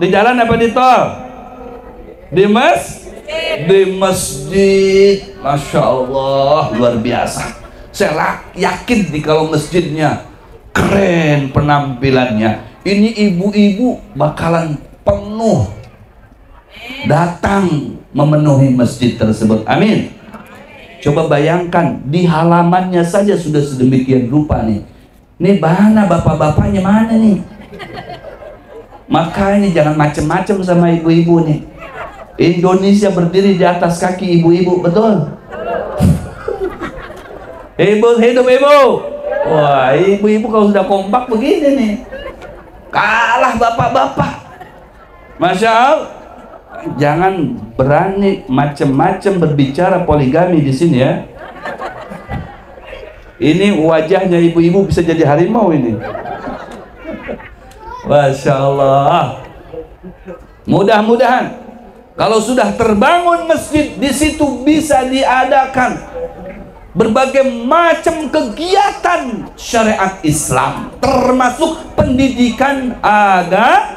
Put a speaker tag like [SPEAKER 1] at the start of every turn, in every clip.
[SPEAKER 1] Di jalan apa di tol? Di masjid. Masya Allah, luar biasa. Saya yakin nih kalau masjidnya keren penampilannya, ini ibu-ibu bakalan penuh datang memenuhi masjid tersebut. Amin. Coba bayangkan, di halamannya saja sudah sedemikian rupa nih. Ini mana bapak-bapaknya mana nih? Maka ini jangan macem-macem sama ibu-ibu nih. Indonesia berdiri di atas kaki ibu-ibu, betul? Ibu hidup ibu. Wah, ibu-ibu kalau sudah kompak begini nih, kalah bapak-bapak. Masya Allah. Jangan berani macam-macam berbicara poligami di sini ya. Ini wajahnya ibu-ibu bisa jadi harimau ini. Masya Allah. Mudah-mudahan kalau sudah terbangun masjid, di situ bisa diadakan berbagai macam kegiatan syariat Islam, termasuk pendidikan agama.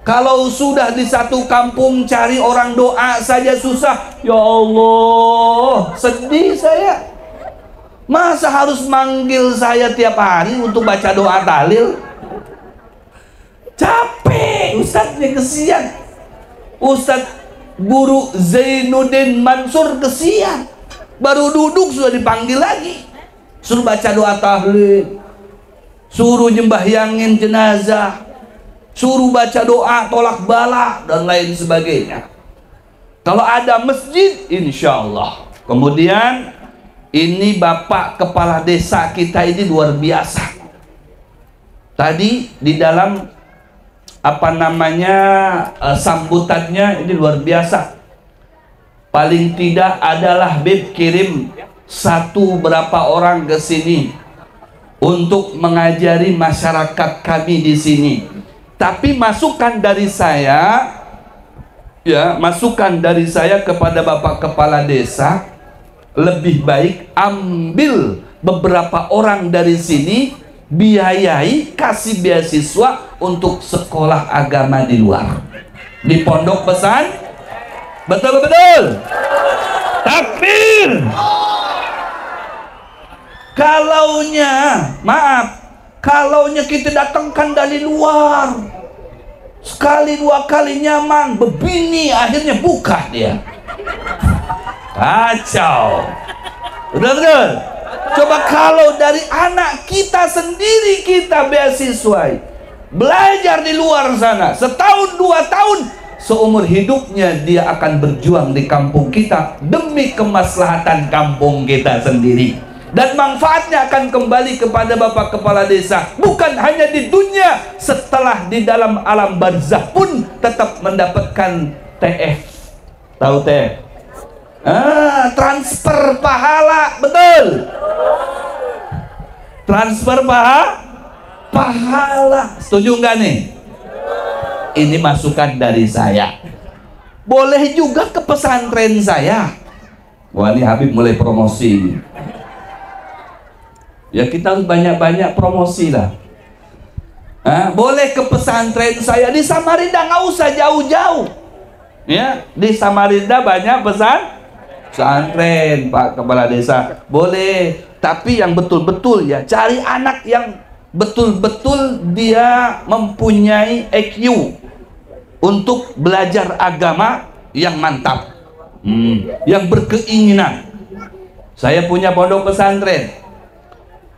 [SPEAKER 1] Kalau sudah di satu kampung cari orang doa saja susah, ya Allah, sedih saya. Masa harus manggil saya tiap hari untuk baca doa tahlil? Capek, Ustadznya kesian. Ustadz Guru Zainuddin Mansur kesian. Baru duduk sudah dipanggil lagi, suruh baca doa tahlil, suruh nyembahyangin jenazah, suruh baca doa tolak bala dan lain sebagainya. Kalau ada masjid, insya Allah. Kemudian ini Bapak Kepala Desa kita ini luar biasa. Tadi di dalam sambutannya ini luar biasa. Paling tidak adalah Bib kirim berapa orang ke sini untuk mengajari masyarakat kami di sini. Tapi masukan dari saya, ya, masukan dari saya kepada Bapak Kepala Desa, lebih baik ambil beberapa orang dari sini, biayai, kasih beasiswa untuk sekolah agama di luar, di pondok pesantren. Betul-betul. Takbir. Kalaunya kita datangkan dari luar, sekali dua kali nyaman, begini akhirnya buka dia. Kacau. Betul-betul. Coba kalau dari anak kita sendiri kita beasiswai, belajar di luar sana setahun 2 tahun, seumur hidupnya dia akan berjuang di kampung kita demi kemaslahatan kampung kita sendiri, dan manfaatnya akan kembali kepada Bapak Kepala Desa, bukan hanya di dunia, setelah di dalam alam barzah pun tetap mendapatkan TF. Tahu TF? Transfer pahala, betul? Transfer pahala. Setuju nggak nih? Ini masukan dari saya. Boleh juga ke pesantren saya. Wah, ini Habib mulai promosi. Ya, kita harus banyak-banyak promosi lah. Boleh ke pesantren saya di Samarinda, nggak usah jauh-jauh. Ya, di Samarinda banyak pesantren, Pak Kepala Desa. Boleh, tapi yang betul-betul ya, cari anak yang betul-betul dia mempunyai EQ untuk belajar agama yang mantap, yang berkeinginan. Saya punya pondok pesantren,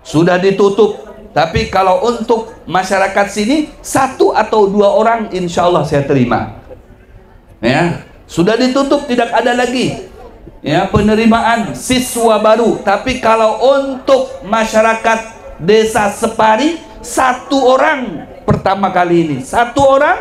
[SPEAKER 1] sudah ditutup, tapi kalau untuk masyarakat sini 1 atau 2 orang insya Allah saya terima. Ya, sudah ditutup, tidak ada lagi ya penerimaan siswa baru. Tapi kalau untuk masyarakat Desa Separi, 1 orang pertama kali ini, 1 orang,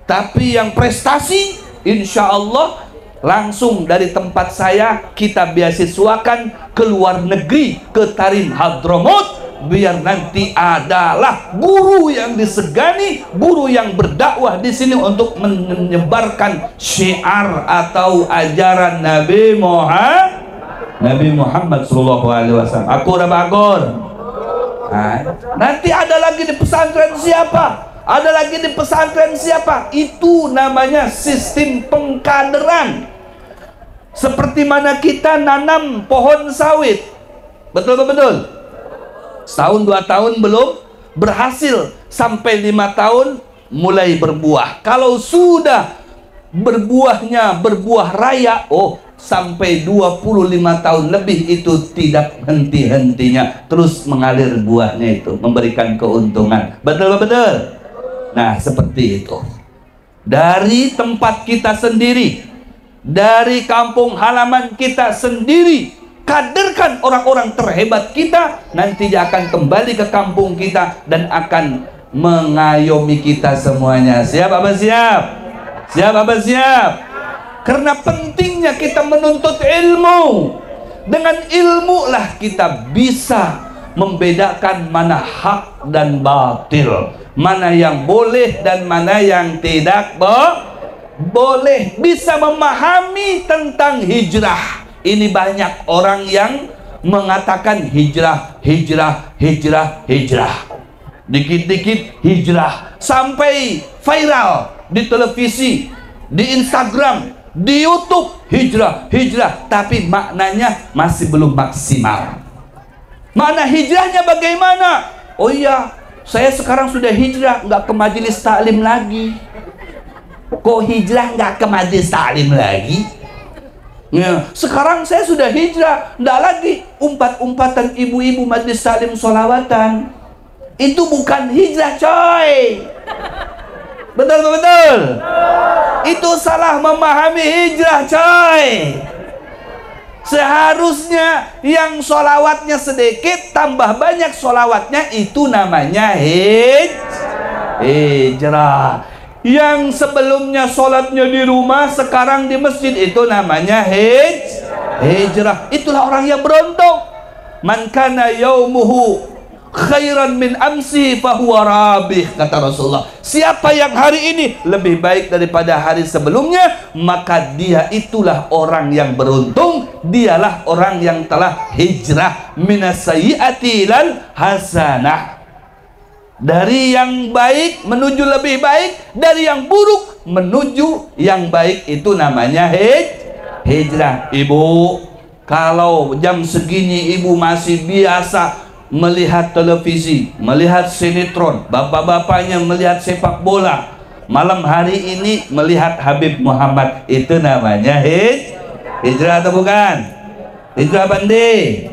[SPEAKER 1] tapi yang prestasi insya Allah langsung dari tempat saya kita beasiswakan ke luar negeri, ke Tarim Hadramut, biar nanti adalah guru yang disegani, guru yang berdakwah di sini untuk menyebarkan syiar atau ajaran Nabi Muhammad SAW. Aku udah bagor. Nanti ada lagi di pesantren siapa? Ada lagi di pesantren siapa? Itu namanya sistem pengkaderan. Seperti mana kita nanam pohon sawit. Betul-betul. Setahun 2 tahun belum berhasil, sampai 5 tahun mulai berbuah. Kalau sudah berbuahnya berbuah raya, oh sampai 25 tahun lebih itu tidak henti-hentinya, terus mengalir buahnya itu, memberikan keuntungan. Betul-betul. Nah, seperti itu. Dari tempat kita sendiri, dari kampung halaman kita sendiri, kaderkan orang-orang terhebat kita, nanti dia akan kembali ke kampung kita dan akan mengayomi kita semuanya. Siap apa siap? Siap apa siap? Karena pentingnya kita menuntut ilmu. Dengan ilmu lah kita bisa membedakan mana hak dan batil, mana yang boleh dan mana yang tidak boleh. Bisa memahami tentang hijrah. Ini banyak orang yang mengatakan hijrah, hijrah, hijrah, hijrah. Dikit-dikit hijrah, sampai viral di televisi, di Instagram, di YouTube, hijrah, hijrah. Tapi maknanya masih belum maksimal. Makna hijrahnya bagaimana? Oh iya, saya sekarang sudah hijrah, nggak ke majelis taklim lagi. Kok hijrah nggak ke majelis taklim lagi? Ya, sekarang saya sudah hijrah, nggak lagi umpat-umpatan ibu-ibu majelis taklim sholawatan. Itu bukan hijrah, coy. Betul-betul. Itu salah memahami hijrah, coy. Seharusnya yang sholawatnya sedikit tambah banyak sholawatnya, itu namanya hijrah. Yang sebelumnya sholatnya di rumah, sekarang di masjid, itu namanya hijrah. Itulah orang yang beruntung. Man kana yaumuhu khairan min amsi fahuwa rabih, kata Rasulullah. Siapa yang hari ini lebih baik daripada hari sebelumnya, maka dia itulah orang yang beruntung. Dialah orang yang telah hijrah minas sayyiati ilal hasanah. Dari yang baik menuju lebih baik, dari yang buruk menuju yang baik, itu namanya hijrah. Ibu, kalau jam segini ibu masih biasa melihat televisi, melihat sinetron, bapak-bapaknya melihat sepak bola, malam hari ini melihat Habib Muhammad, itu namanya hijrah atau bukan? Hijrah bandi?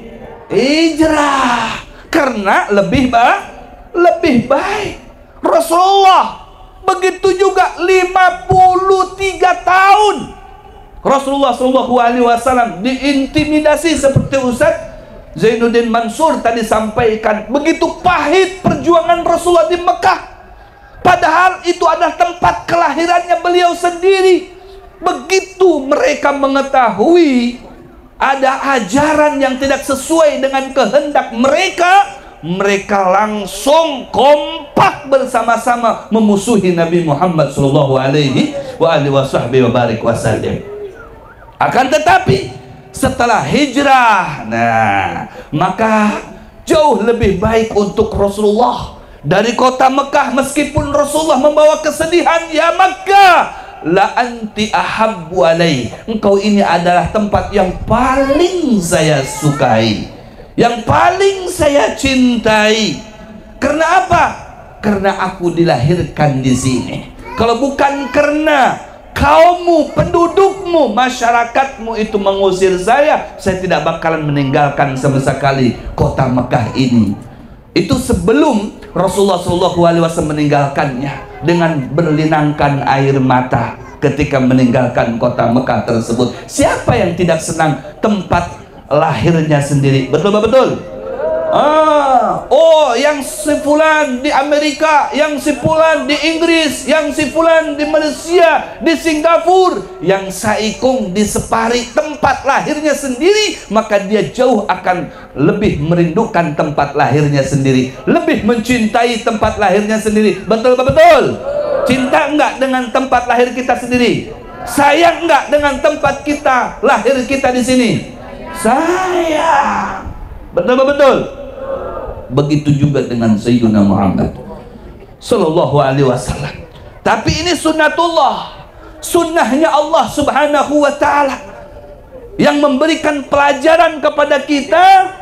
[SPEAKER 1] Hijrah. Karena lebih baik. Rasulullah begitu juga 53 tahun Rasulullah SAW diintimidasi seperti Ustaz Zainuddin Mansur tadi sampaikan. Begitu pahit perjuangan Rasulullah di Mekah, padahal itu adalah tempat kelahirannya beliau sendiri. Begitu mereka mengetahui ada ajaran yang tidak sesuai dengan kehendak mereka, mereka langsung kompak bersama-sama memusuhi Nabi Muhammad SAW. Akan tetapi setelah hijrah, nah maka jauh lebih baik untuk Rasulullah dari kota Mekah. Meskipun Rasulullah membawa kesedihan, ya Makkah, la anti ahabbu alai, engkau ini adalah tempat yang paling saya sukai, yang paling saya cintai. Karena apa? Karena aku dilahirkan di sini. Kalau bukan karena kaummu, pendudukmu, masyarakatmu itu mengusir saya tidak bakalan meninggalkan sama sekali kota Mekah ini. Itu sebelum Rasulullah SAW meninggalkannya dengan berlinangkan air mata ketika meninggalkan kota Mekah tersebut. Siapa yang tidak senang tempat lahirnya sendiri? Betul-betul. Oh, yang si fulan di Amerika, yang si fulan di Inggris, yang si fulan di Malaysia, di Singapura, yang saikung di Separi, tempat lahirnya sendiri, maka dia jauh akan lebih merindukan tempat lahirnya sendiri, lebih mencintai tempat lahirnya sendiri. Betul-betul. Cinta enggak dengan tempat lahir kita sendiri? Sayang enggak dengan tempat kita lahir kita di sini? Sayang. Betul-betul. Begitu juga dengan Sayyidina Muhammad. Sallallahu Alaihi Wasallam. Tapi ini sunnatullah, sunnahnya Allah Subhanahu Wa Taala yang memberikan pelajaran kepada kita,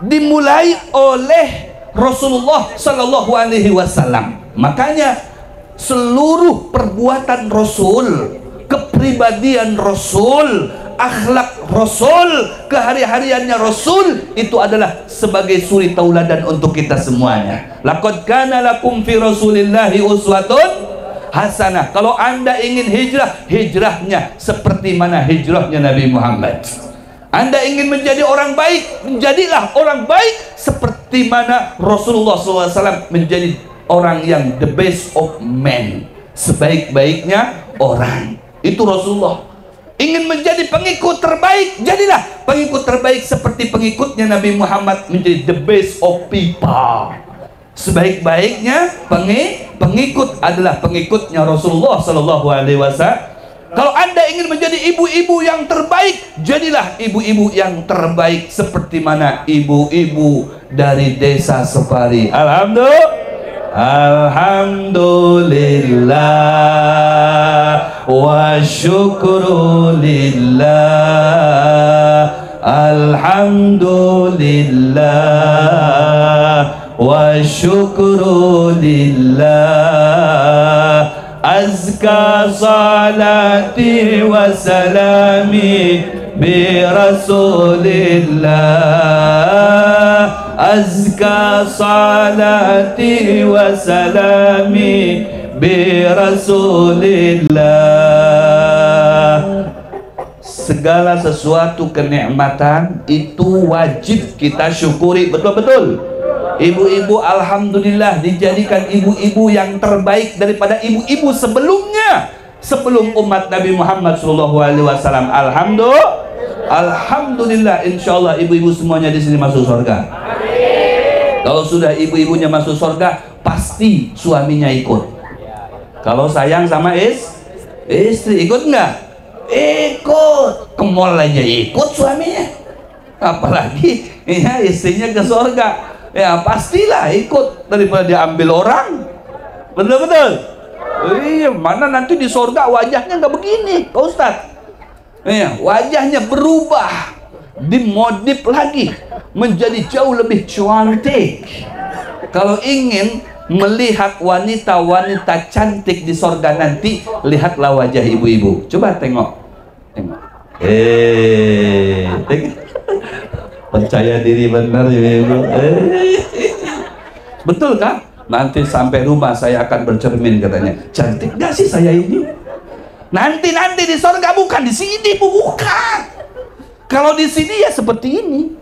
[SPEAKER 1] dimulai oleh Rasulullah Sallallahu Alaihi Wasallam. Makanya seluruh perbuatan Rasul, kepribadian Rasul, akhlak Rasul, kehari-hariannya Rasul itu adalah sebagai suri tauladan untuk kita semuanya. Laqad kana lakum fi Rasulillahi uswatun hasanah. Kalau Anda ingin hijrah, hijrahnya seperti mana hijrahnya Nabi Muhammad. Anda ingin menjadi orang baik, menjadilah orang baik seperti mana Rasulullah SAW menjadi orang yang the best of men, sebaik-baiknya orang. Itu Rasulullah. Ingin menjadi pengikut terbaik, jadilah pengikut terbaik seperti pengikutnya Nabi Muhammad, menjadi the best of people. Sebaik-baiknya pengikut adalah pengikutnya Rasulullah Sallallahu Alaihi Wasallam. Kalau Anda ingin menjadi ibu-ibu yang terbaik, jadilah ibu-ibu yang terbaik seperti mana ibu-ibu dari desa Separi. Alhamdulillah wa syukru lillah. Alhamdulillah wa syukru lillah. Azka salati wa salami bi Rasulillah. Azka salati wa salami bi Rasulillah. Segala sesuatu kenikmatan itu wajib kita syukuri. Betul-betul. Ibu-ibu alhamdulillah dijadikan ibu-ibu yang terbaik daripada ibu-ibu sebelumnya, sebelum umat Nabi Muhammad SAW. Alhamdulillah, insyaallah ibu-ibu semuanya di sini masuk surga. Kalau sudah ibu-ibunya masuk surga, pasti suaminya ikut. Kalau sayang sama istri, ikut nggak? Ikut. Ke mall aja ikut suaminya, apalagi ya istrinya ke surga. Ya pastilah ikut, daripada diambil orang. Betul-betul. Iya, mana nanti di surga wajahnya nggak begini, Pak Ustadz. Iya, wajahnya berubah, dimodif lagi menjadi jauh lebih cantik. Kalau ingin melihat wanita-wanita cantik di surga nanti, lihatlah wajah ibu-ibu. Coba tengok. Tengok. Percaya diri benar ibu. Betul kan? Nanti sampai rumah saya akan bercermin katanya. Cantik gak sih saya ini? Nanti di surga, bukan di sini, bukan. Kalau di sini ya seperti ini.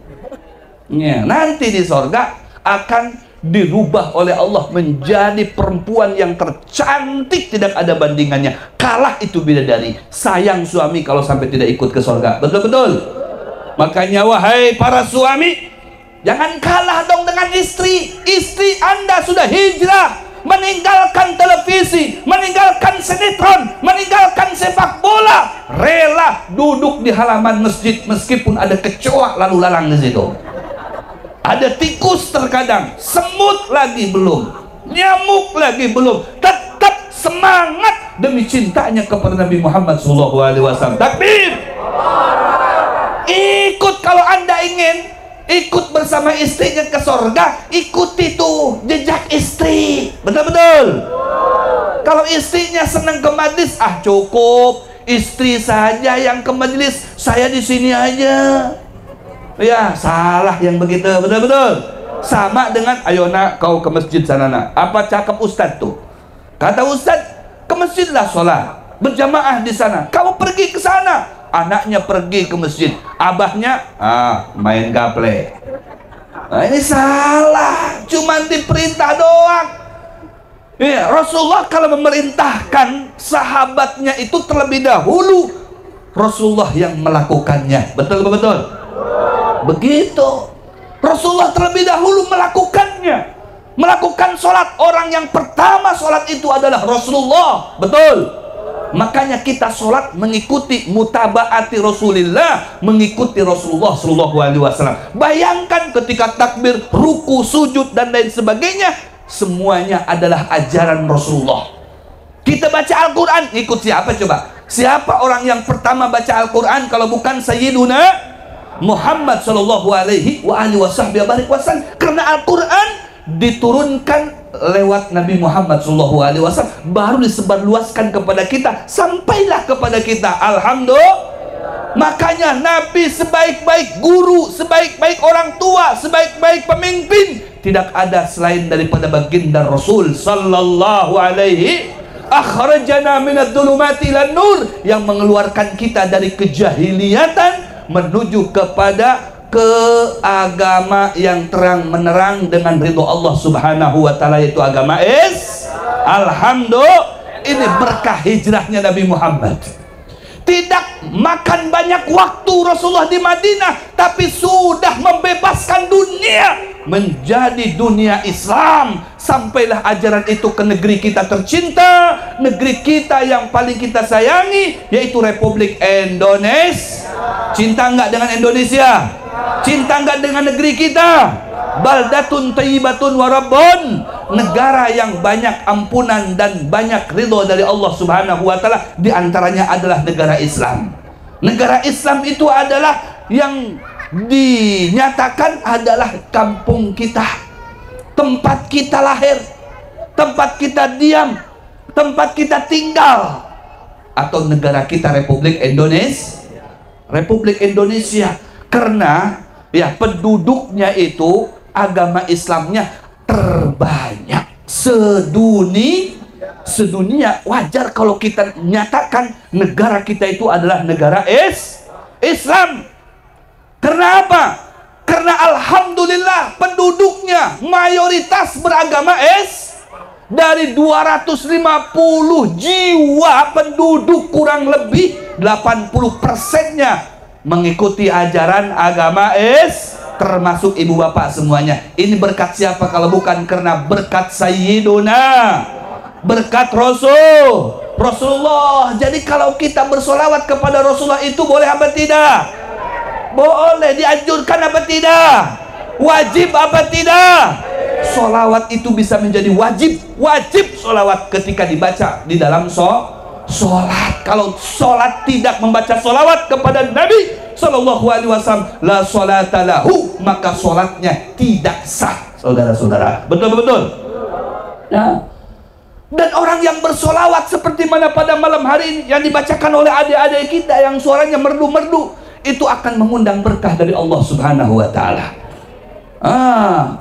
[SPEAKER 1] Ya, nanti di surga akan dirubah oleh Allah menjadi perempuan yang tercantik, tidak ada bandingannya. Kalah itu bidadari. Sayang suami kalau sampai tidak ikut ke surga. Betul-betul. Makanya wahai para suami, jangan kalah dong dengan istri. Istri Anda sudah hijrah, meninggalkan televisi, meninggalkan sinetron, meninggalkan sepak bola, rela duduk di halaman masjid meskipun ada kecoa lalu lalang di situ. Ada tikus terkadang, semut lagi belum, nyamuk lagi belum, tetap semangat demi cintanya kepada Nabi Muhammad SAW. Takbir. Ikut. Kalau Anda ingin ikut bersama istrinya ke surga, ikuti tuh jejak istri. Betul-betul. Kalau istrinya senang ke majlis, cukup istri saja yang ke majlis, saya di sini aja. Ya, salah yang begitu. Betul-betul. Sama dengan, ayo nak kau ke masjid sana nak. Apa cakap Ustadz tuh? Kata Ustadz, ke masjidlah sholat berjamaah di sana. Kamu pergi ke sana. Anaknya pergi ke masjid, abahnya main gaple. Nah, ini salah, cuman diperintah doang. Ya, Rasulullah kalau memerintahkan, sahabatnya itu terlebih dahulu Rasulullah yang melakukannya. Betul-betul. Begitu. Rasulullah terlebih dahulu melakukannya. Melakukan sholat, orang yang pertama sholat itu adalah Rasulullah. Betul. Makanya kita sholat mengikuti mutabaati Rasulullah, mengikuti Rasulullah SAW. Bayangkan ketika takbir, ruku, sujud dan lain sebagainya, semuanya adalah ajaran Rasulullah. Kita baca Al-Quran, ikut siapa coba? Siapa orang yang pertama baca Al-Quran kalau bukan Sayyiduna Muhammad sallallahu alaihi wasallam? Karena Al-Quran diturunkan lewat Nabi Muhammad sallallahu alaihi wasallam, baru disebarluaskan kepada kita, sampailah kepada kita. Alhamdulillah. Makanya Nabi sebaik-baik guru, sebaik-baik orang tua, sebaik-baik pemimpin tidak ada selain daripada baginda Rasul sallallahu alaihi akhrajana minadh dhulumati ilan nur, yang mengeluarkan kita dari kejahiliatan menuju kepada agama yang terang menerang dengan ridho Allah Subhanahu wa taala, yaitu agama Alhamdulillah. Ini berkah hijrahnya Nabi Muhammad. Tidak makan banyak waktu Rasulullah di Madinah, tapi sudah membebaskan dunia menjadi dunia Islam. Sampailah ajaran itu ke negeri kita tercinta, negeri kita yang paling kita sayangi, yaitu Republik Indonesia. Cinta enggak dengan Indonesia? Cinta enggak dengan negeri kita? Baldatun thayyibatun warabbun, negara yang banyak ampunan dan banyak ridho dari Allah Subhanahu wa taala, di antaranya adalah negara Islam. Negara Islam itu adalah yang dinyatakan adalah kampung kita, tempat kita lahir, tempat kita diam, tempat kita tinggal. Atau negara kita Republik Indonesia. Republik Indonesia, karena ya penduduknya itu agama Islamnya terbanyak sedunia. Wajar kalau kita nyatakan negara kita itu adalah negara Islam. Karena apa? Karena alhamdulillah penduduknya mayoritas beragama dari 250 jiwa penduduk, kurang lebih 80%-nya mengikuti ajaran agama termasuk ibu bapak semuanya. Ini berkat siapa kalau bukan karena berkat Sayyiduna, berkat Rasulullah. Jadi kalau kita bersolawat kepada Rasulullah itu boleh apa tidak? Boleh. Dianjurkan apa tidak? Wajib apa tidak? Solawat itu bisa menjadi wajib solawat ketika dibaca di dalam sholat. Kalau sholat tidak membaca solawat kepada Nabi Sallallahu Alaihi Wasallam, la sholata lahu, maka sholatnya tidak sah, saudara-saudara. Betul-betul. Nah, dan orang yang bersolawat seperti mana pada malam hari ini yang dibacakan oleh adik-adik kita yang suaranya merdu-merdu, itu akan mengundang berkah dari Allah Subhanahu wa taala.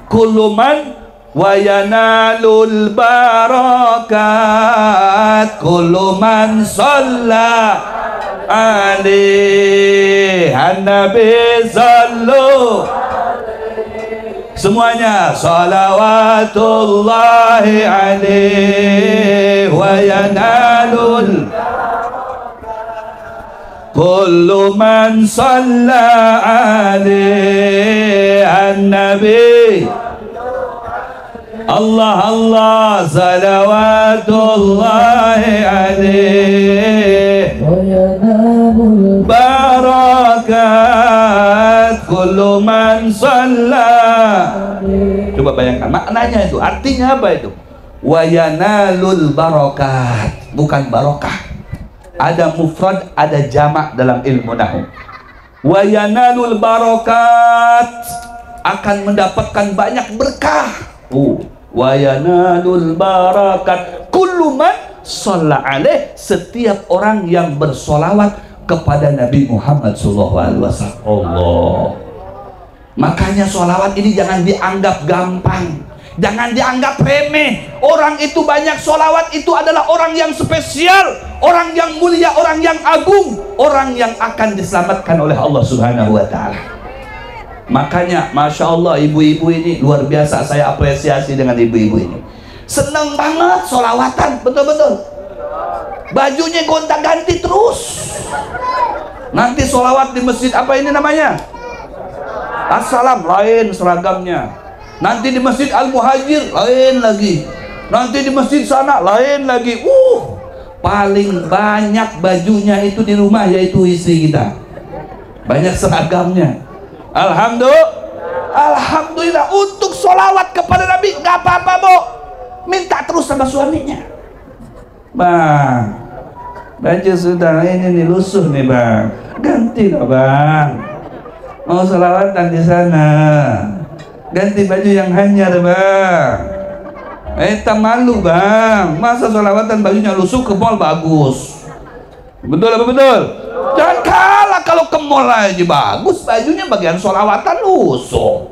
[SPEAKER 1] Kullu man wa yanalul barakat, kullu man shalla alaihi nabi sallu. Semuanya salawatullahi alaihi wa yanalul kullu man shalla alaihi an-nabi. Allah Allah salawatullahi alaihi barakat kullu man shalla. Coba bayangkan maknanya itu, artinya apa itu? Wa yanalul barakat, bukan barokah. Ada mufrad, ada jamak dalam ilmu nahwu. Wa yanalul barakat, akan mendapatkan banyak berkah. Wa yanalul barakat kullu man shalla alaih, setiap orang yang bersolawat kepada Nabi Muhammad SAW. Allah. Makanya solawat ini jangan dianggap gampang, jangan dianggap remeh. Orang itu banyak solawat itu adalah orang yang spesial, orang yang mulia, orang yang agung, orang yang akan diselamatkan oleh Allah Subhanahu wa taala. Makanya Masya Allah, ibu-ibu ini luar biasa, saya apresiasi dengan ibu-ibu ini. Seneng banget solawatan, betul-betul. Bajunya gonta-ganti terus. Nanti solawat di masjid apa ini namanya? Assalam, lain seragamnya. Nanti di masjid Al-Muhajir lain lagi. Nanti di masjid sana lain lagi. Paling banyak bajunya itu di rumah yaitu istri kita. Banyak seragamnya. Alhamdulillah. Alhamdulillah. Untuk solawat kepada Nabi nggak apa-apa, Bu. minta terus sama suaminya. Bang, baju sudah ini nih lusuh nih bang, ganti lah bang. Mau sholawatan di sana, ganti baju yang hanyar bang. Tak malu bang, masa sholawatan bajunya lusuh ke mall bagus. Betul apa betul? Jangan kalah kalau ke mall aja bagus, bajunya bagian sholawatan lusuh.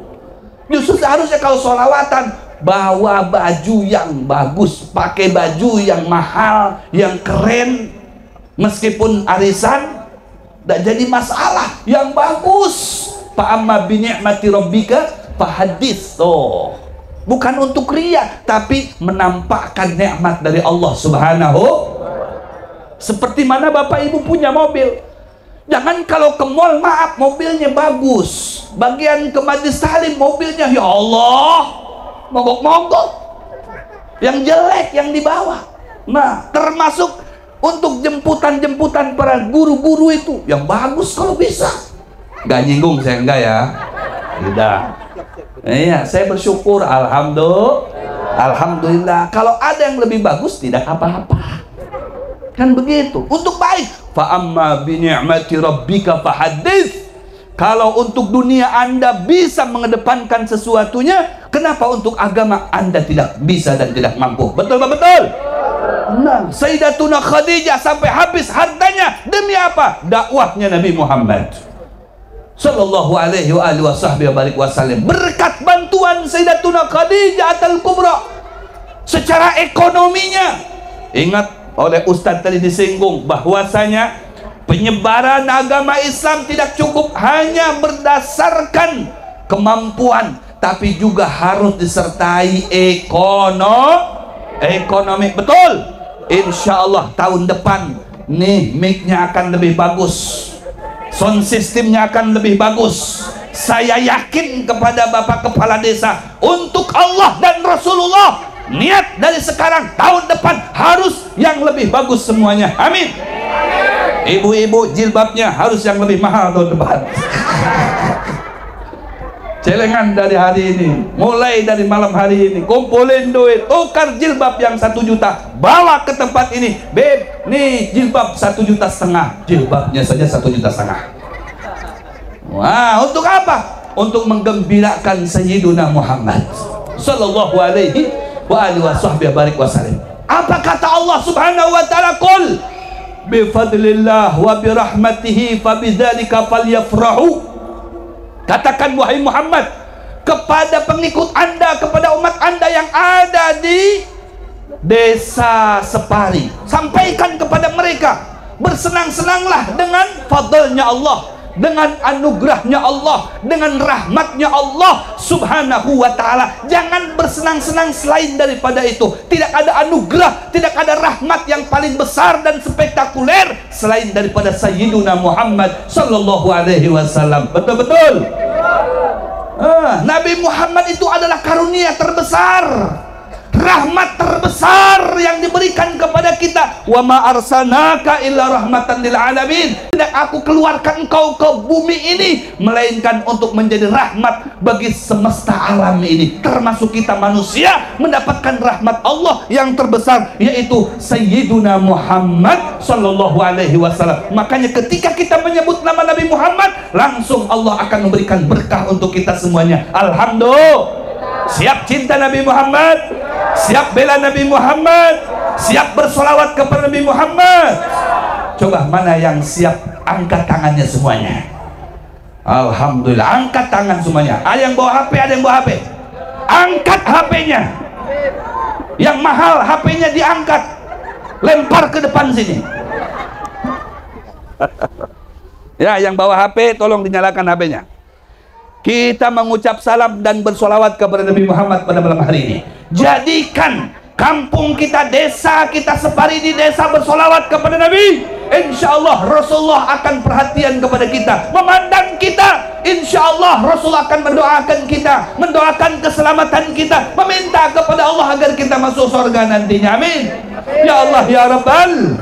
[SPEAKER 1] Justru seharusnya kalau sholawatan bawa baju yang bagus, pakai baju yang mahal, yang keren, meskipun arisan tidak jadi masalah, yang bagus. Fa amma bi ni'mati rabbika fahadits. Oh, bukan untuk ria, tapi menampakkan nikmat dari Allah Subhanahu. Seperti mana bapak ibu punya mobil, jangan kalau ke mall, maaf, mobilnya bagus, bagian ke majlis taklim mobilnya ya Allah mogok-mogok, yang jelek yang dibawa. Nah, termasuk untuk jemputan-jemputan para guru-guru itu yang bagus kalau bisa. Gak nyinggung saya, enggak ya, tidak. Iya, saya bersyukur, alhamdulillah. Kalau ada yang lebih bagus tidak apa-apa, kan begitu, untuk baik. Fa amma bi ni'mati rabbika fahadits. Kalau untuk dunia Anda bisa mengedepankan sesuatunya, kenapa untuk agama Anda tidak bisa dan tidak mampu? Betul apa betul? Nah, Sayyidatuna Khadijah sampai habis hartanya demi apa? Dakwahnya Nabi Muhammad sallallahu alaihi wa alihi wasallam. Berkat bantuan Sayyidatuna Khadijah Al-Kubra secara ekonominya. Ingat, oleh Ustadz tadi disinggung bahwasanya penyebaran agama Islam tidak cukup hanya berdasarkan kemampuan, tapi juga harus disertai ekonomi. Betul. Insya Allah tahun depan nih mic-nya akan lebih bagus, sound systemnya akan lebih bagus. Saya yakin kepada Bapak Kepala Desa, untuk Allah dan Rasulullah, niat dari sekarang tahun depan harus yang lebih bagus semuanya. Amin. Ibu-ibu jilbabnya harus yang lebih mahal tahun depan. Celengan dari hari ini, mulai dari malam hari ini, kumpulin duit, tukar jilbab yang 1 juta, bawa ke tempat ini. Beb, nih jilbab 1,5 juta, jilbabnya saja 1,5 juta. Wah, untuk apa? Untuk menggembirakan Sayyiduna Muhammad sallallahu alaihi wa alihi wasallam. Apa kata Allah Subhanahu wa ta'ala? Qul bifadlillah wa birahmatihi fabidzalika falyafrahu. Katakan wahai Muhammad kepada pengikut Anda, kepada umat Anda yang ada di desa Separi, sampaikan kepada mereka, bersenang-senanglah dengan fadlnya Allah, dengan anugerahnya Allah, dengan rahmatnya Allah Subhanahu wa ta'ala. Jangan bersenang-senang selain daripada itu. Tidak ada anugerah, tidak ada rahmat yang paling besar dan spektakuler selain daripada Sayyiduna Muhammad sallallahu alaihi wasallam. Betul-betul. Nabi Muhammad itu adalah karunia terbesar, rahmat terbesar yang diberikan kepada kita. Wa ma arsalnaka illa rahmatan lil alamin. Tidak aku keluarkan engkau ke bumi ini melainkan untuk menjadi rahmat bagi semesta alam ini, termasuk kita manusia mendapatkan rahmat Allah yang terbesar, yaitu Sayyiduna Muhammad sallallahu alaihi wasallam. Makanya ketika kita menyebut nama Nabi Muhammad, langsung Allah akan memberikan berkah untuk kita semuanya. Alhamdulillah. Siap cinta Nabi Muhammad, siap bela Nabi Muhammad, siap bersolawat kepada Nabi Muhammad. Coba mana yang siap, angkat tangannya semuanya. Alhamdulillah, angkat tangan semuanya. Ada yang bawa HP, ada yang bawa HP, angkat HP-nya. Yang mahal HP-nya diangkat, lempar ke depan sini. Ya, yang bawa HP tolong dinyalakan HP-nya. Kita mengucap salam dan bersolawat kepada Nabi Muhammad pada malam hari ini. Jadikan kampung kita, desa kita Separi di desa bersolawat kepada Nabi. Insya Allah Rasulullah akan perhatian kepada kita, memandang kita. Insya Allah Rasulullah akan mendoakan kita, mendoakan keselamatan kita, meminta kepada Allah agar kita masuk surga nantinya. Amin. Ya Allah ya Rabbal.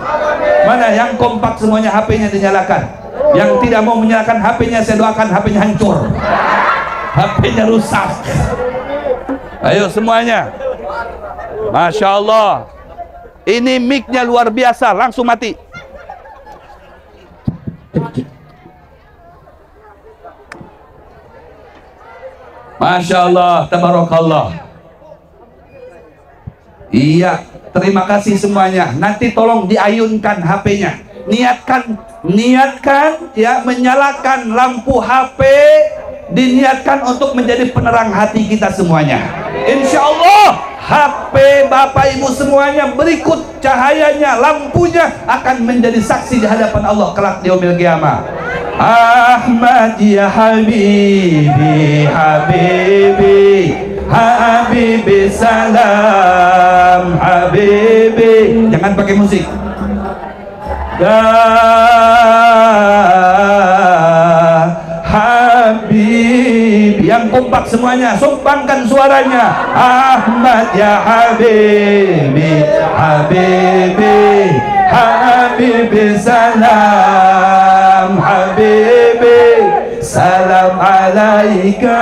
[SPEAKER 1] Mana yang kompak semuanya HP-nya dinyalakan. Yang tidak mau menyalakan HP-nya, saya doakan HP-nya hancur, HP-nya rusak. Ayo semuanya. Masya Allah. Ini mic-nya luar biasa, langsung mati. Masya Allah, tabarakallah. Iya, terima kasih semuanya. Nanti tolong diayunkan HP-nya. Niatkan ya, menyalakan lampu HP, diniatkan untuk menjadi penerang hati kita semuanya. Insya Allah HP Bapak Ibu semuanya berikut cahayanya, lampunya akan menjadi saksi di hadapan Allah kelak di yaumil qiyamah. Ahmad ya Habibi, Habibi, Habibi salam, Habibi. Jangan pakai musik. Ya Habib, yang kompak semuanya, sumbangkan suaranya. Ahmad ya Habibi, Habibi, Habibi salam, Habibi salam alaika,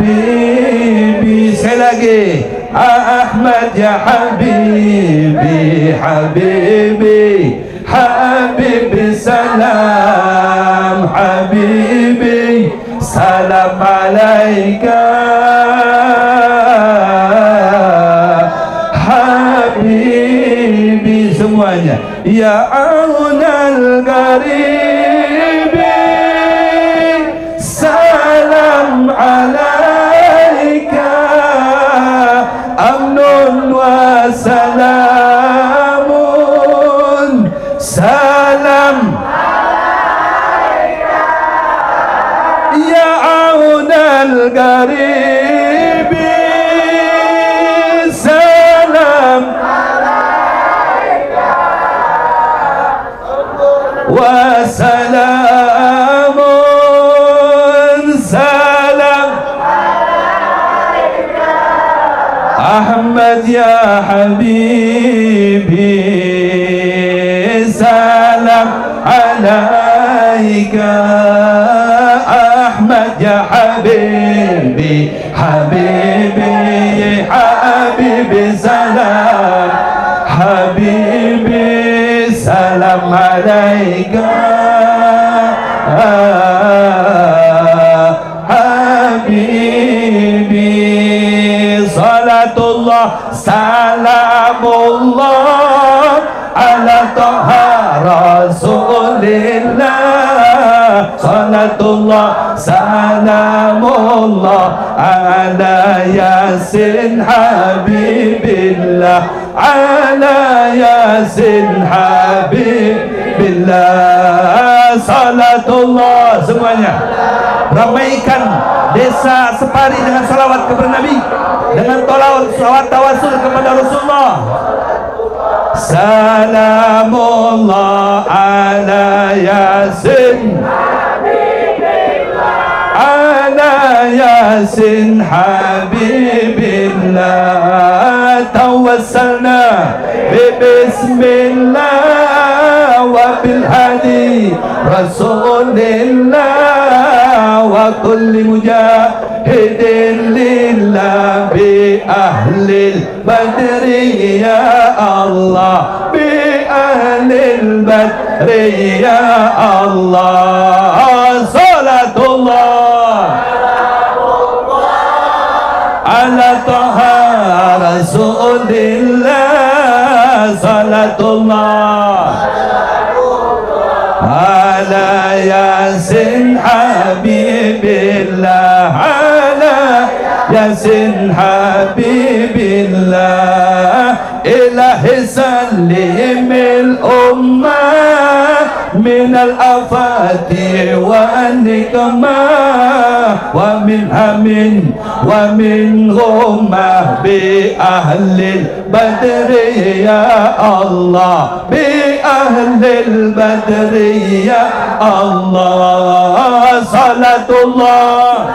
[SPEAKER 1] Habibi. Sekali lagi, Ahmad ya Habibi, Habibi, Habibi salam, Habibi salam alaika, Habibi. Semuanya. Ya aunal garibi salam alaika, amnun wa salamun, salam alaika. Ya aunal garibi salam alaika, wa salamun, salam alaika. Ahmad ya Habibi salam alaika, Ahmad ya Habibi, Habibi, Habibi salam, Habibi salam alaika, Habibi. Salatullah salamullah ala Taha Rasulillah. Salatullah salamullah ala Yasin Habibillah, ala Yasin Habibillah. Salatullah semuanya. Ramaikan desa Separi dengan salawat kepada Nabi, dengan salawat tawasul kepada Rasulullah. Salamullah ala Yasin Habibillah, ala Yasin Habibillah. Tawassalna bismillah wa bil hadi Rasulillah wa kulli mujahidin lillah bi ahlil badri ya Allah, bi ahlil badri ya Allah. Salatullah ala Taha Rasulillah. Salatullah ala Yasin Habibillah, ala Yasin Habibillah. Ilahi sallimil ummah min al-afati wa nikmah wa min hamin wa min ghummah bi ahlil badri ya Allah, bi ahlil badri ya Allah. Salatullah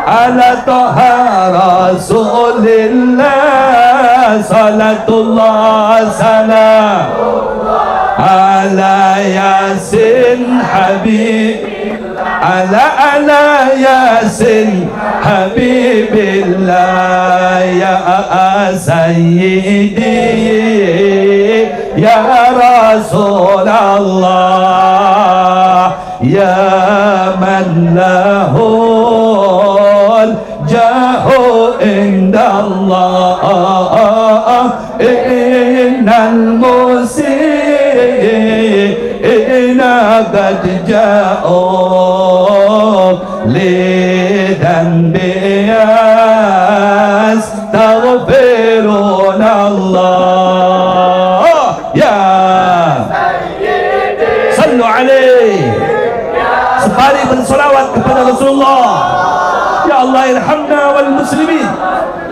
[SPEAKER 1] ala Taha Rasulillah. Salatullah salam ala Yasin Habib, على ياسين حبيب الله يا سيدي يا رسول الله يا من له الجاه عند الله إن المسيئين قد جاءوا لذنب يستغفرون الله يا صلوا عليه sekali bersolawat kepada Rasulullah. Ya Allah irhamna wal muslimin,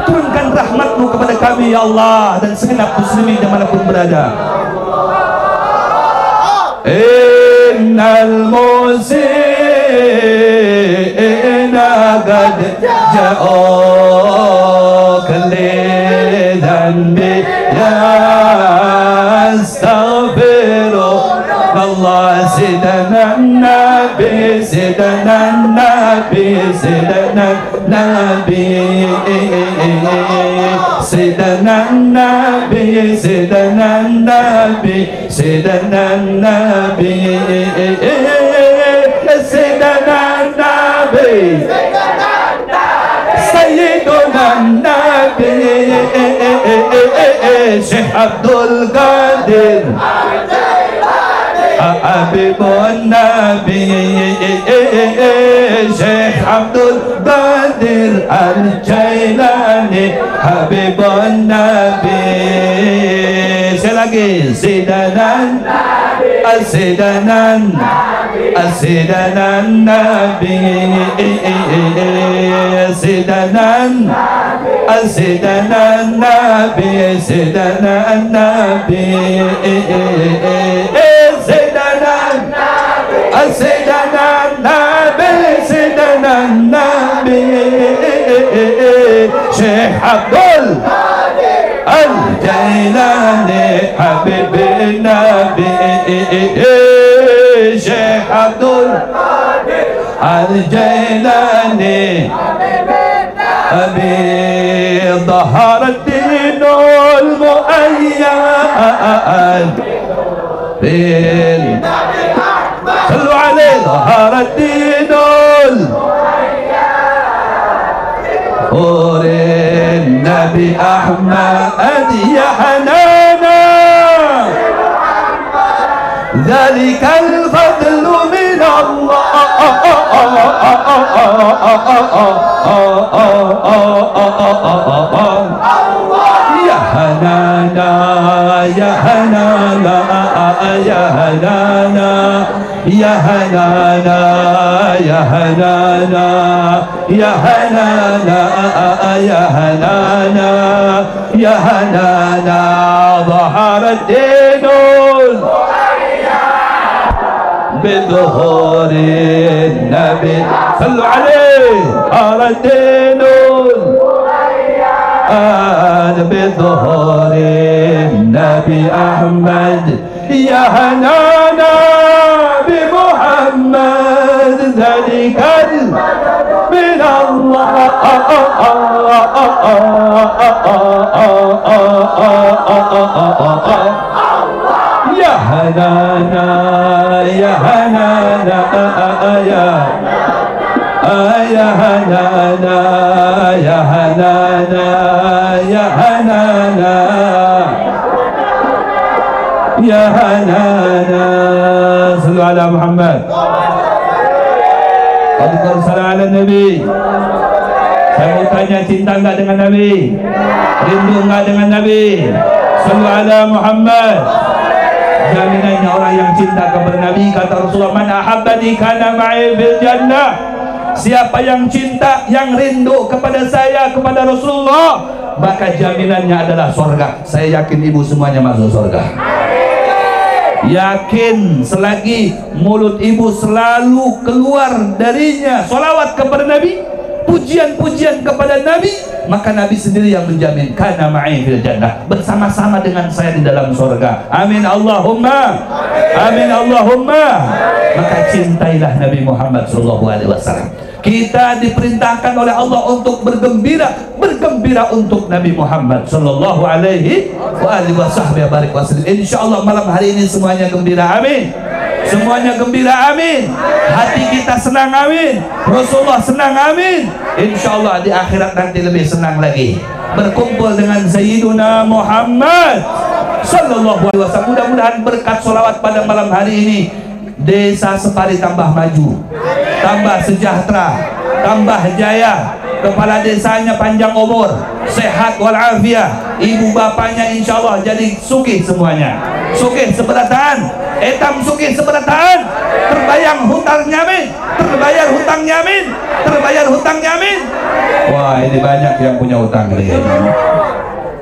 [SPEAKER 1] turunkan rahmatmu kepada kami ya Allah dan segenap muslimin dimanapun berada. Innal musiina qad ja'u lidhanbi yastaghfiru Allah. Sidana Nabi, Sidana Nabi, Sidana Nabi, Sidana Nabi, Sidana Nabi, Sidana Nabi, Sidana Nabi, Sayyiduna Nabi, Syekh Abdul Qadir Habibun Nabi, Syekh Abdul Qadir Al-Jailani Habibun Nabi. Sekali lagi, Sidanan As-Sidanan As-Sidanan Nabi, Sidanan As-Sidanan Nabi, Sidanan Nabi, As-Sidanan Nabi, Sidanan Nabi, Syekh Abdul Al-Jailani Habibin Nabi, Syekh Abdul Al-Jailani Habibin. ظهر الدين المؤيد صلوا عليه. ظهر الدين نور النبي أحمد يا حنانا ذلك الفضل من الله يا حنانا يا حنانا يا حنانا يا حنانا يا حنانا يا حنانا يا حنانا يا حنانا. ظهر الدين بظهور النبي صلوا عليه. ظهر الدين بظهور النبي أحمد يا هنانا بمحمد ذلك من الله يا هنانا يا هنانا يا هنانا يا هنانا يا هنانا يا هنانا. صلوا على محمد. Allahumma shalli ala Nabi. Saya mau tanya, cinta enggak dengan Nabi? Rindu enggak dengan Nabi? Sallu ala Muhammad. Jaminannya orang yang cinta kepada Nabi, kata Rasulullah, man ahabbani kana ma'i fil jannah. Siapa yang cinta, yang rindu kepada saya, kepada Rasulullah, maka jaminannya adalah surga. Saya yakin ibu semuanya masuk surga. Yakin selagi mulut ibu selalu keluar darinya sholawat kepada Nabi, pujian-pujian kepada Nabi, maka Nabi sendiri yang menjamin kana ma'i fil jannah, bersama-sama dengan saya di dalam surga. Amin Allahumma. Amin Allahumma. Maka cintailah Nabi Muhammad SAW. Kita diperintahkan oleh Allah untuk bergembira untuk Nabi Muhammad sallallahu alaihi wasallam. Insyaallah malam hari ini semuanya gembira, amin. Semuanya gembira, amin. Hati kita senang, amin. Rasulullah senang, amin. Insyaallah di akhirat nanti lebih senang lagi berkumpul dengan Sayyiduna Muhammad sallallahu alaihi wasallam. Mudah-mudahan berkat sholawat pada malam hari ini Desa Separi tambah maju, tambah sejahtera, tambah jaya, kepala desanya panjang umur, sehat walafiat, ibu bapaknya insya Allah jadi sugih semuanya, sugih seberataan, etam sugih seberataan, terbayang hutangnya amin, terbayar hutangnya amin, terbayar hutangnya amin. Wah, ini banyak yang punya hutang ini.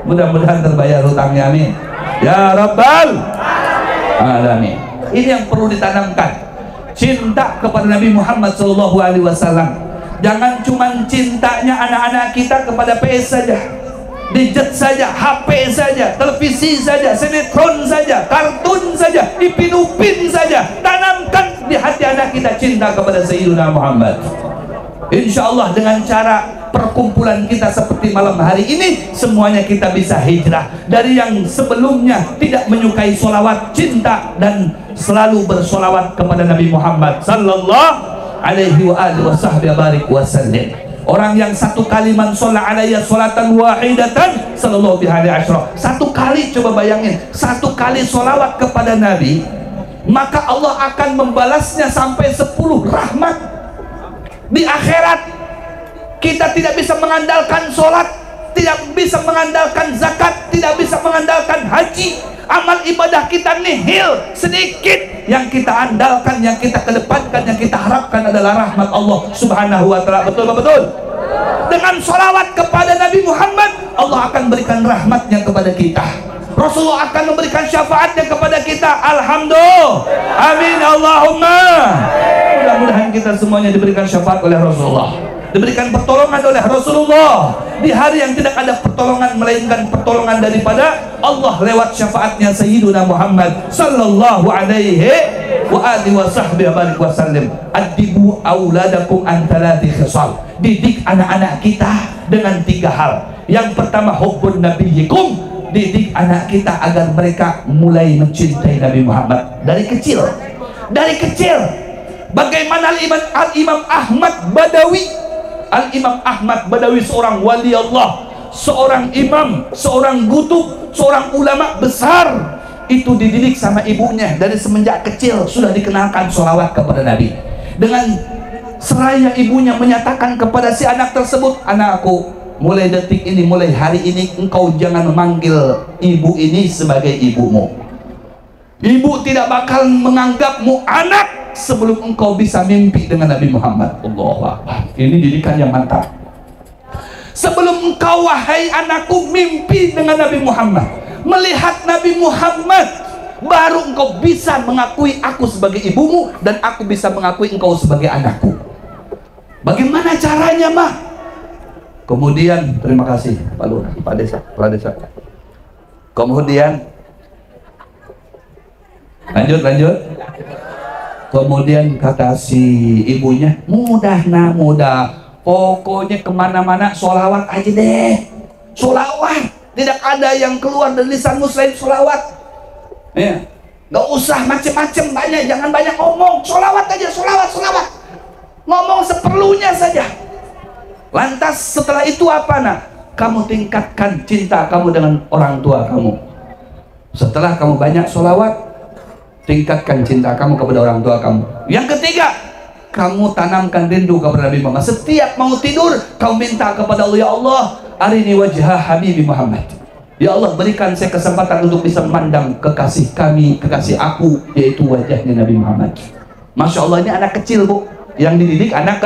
[SPEAKER 1] Mudah-mudahan terbayar hutangnya amin ya Rabbal Alamin. Ini yang perlu ditanamkan, cinta kepada Nabi Muhammad SAW. Jangan cuma cintanya anak-anak kita kepada PS saja, gadget saja, HP saja, televisi saja, sinetron saja, kartun saja, Ipin-Upin saja. Tanamkan di hati anak kita cinta kepada Sayyidina Muhammad. Insya Allah dengan cara perkumpulan kita seperti malam hari ini, semuanya kita bisa hijrah dari yang sebelumnya tidak menyukai sholawat, cinta dan selalu bersolawat kepada Nabi Muhammad sallallahu alaihi wasallam. Orang yang satu kali man sholla alayya sholatan wahidatan sallallahu bihi asyra, satu kali, coba bayangin, satu kali sholawat kepada Nabi, maka Allah akan membalasnya sampai 10 rahmat. Di akhirat kita tidak bisa mengandalkan sholat, tidak bisa mengandalkan zakat, tidak bisa mengandalkan haji. Amal ibadah kita nihil, sedikit. Yang kita andalkan, yang kita kedepankan, yang kita harapkan adalah rahmat Allah subhanahu wa ta'ala. Betul betul. Dengan sholawat kepada Nabi Muhammad, Allah akan berikan rahmatnya kepada kita. Rasulullah akan memberikan syafaatnya kepada kita. Alhamdulillah, amin Allahumma. Mudah-mudahan kita semuanya diberikan syafaat oleh Rasulullah, diberikan pertolongan oleh Rasulullah di hari yang tidak ada pertolongan melainkan pertolongan daripada Allah lewat syafaatnya Sayyiduna Muhammad sallallahu alaihi wasallam. Adibu auladakum an thalathi khisal. Didik anak-anak kita dengan 3 hal. Yang pertama, hubbun nabiyyikum. Didik anak kita agar mereka mulai mencintai Nabi Muhammad dari kecil. Dari kecil. Bagaimana Al-Imam Ahmad Badawi? Al-Imam Ahmad Badawi seorang wali Allah, seorang imam, seorang gutub, seorang ulama besar. Itu dididik sama ibunya dari semenjak kecil sudah dikenalkan sholawat kepada Nabi. Dengan seraya ibunya menyatakan kepada si anak tersebut, anakku, mulai detik ini, mulai hari ini engkau jangan memanggil ibu ini sebagai ibumu. Ibu tidak bakal menganggapmu anak sebelum engkau bisa mimpi dengan Nabi Muhammad. Allahu Akbar. Ini didikan yang mantap. Sebelum engkau wahai anakku mimpi dengan Nabi Muhammad, melihat Nabi Muhammad, baru engkau bisa mengakui aku sebagai ibumu dan aku bisa mengakui engkau sebagai anakku. Bagaimana caranya, mah? Kemudian, terima kasih Pak Lurah, Pak Desa, Pak Desa. Kemudian lanjut. Kemudian kata si ibunya, mudah, pokoknya kemana-mana sholawat aja deh, sholawat, tidak ada yang keluar dari lisanmu selain sholawat. Ya, nggak usah macem-macem, jangan banyak ngomong, sholawat aja, sholawat, ngomong seperlunya saja. Lantas setelah itu apa, nak? Kamu tingkatkan cinta kamu dengan orang tua kamu. Setelah kamu banyak sholawat, tingkatkan cinta kamu kepada orang tua kamu. Yang ketiga, kamu tanamkan rindu kepada Nabi Muhammad. Setiap mau tidur, kamu minta kepada Allah, ya Allah, arini wajah Habibi Muhammad. Ya Allah, berikan saya kesempatan untuk bisa memandang kekasih kami, kekasih aku, yaitu wajahnya Nabi Muhammad. Masya Allah, ini anak kecil, Bu. Yang dididik anak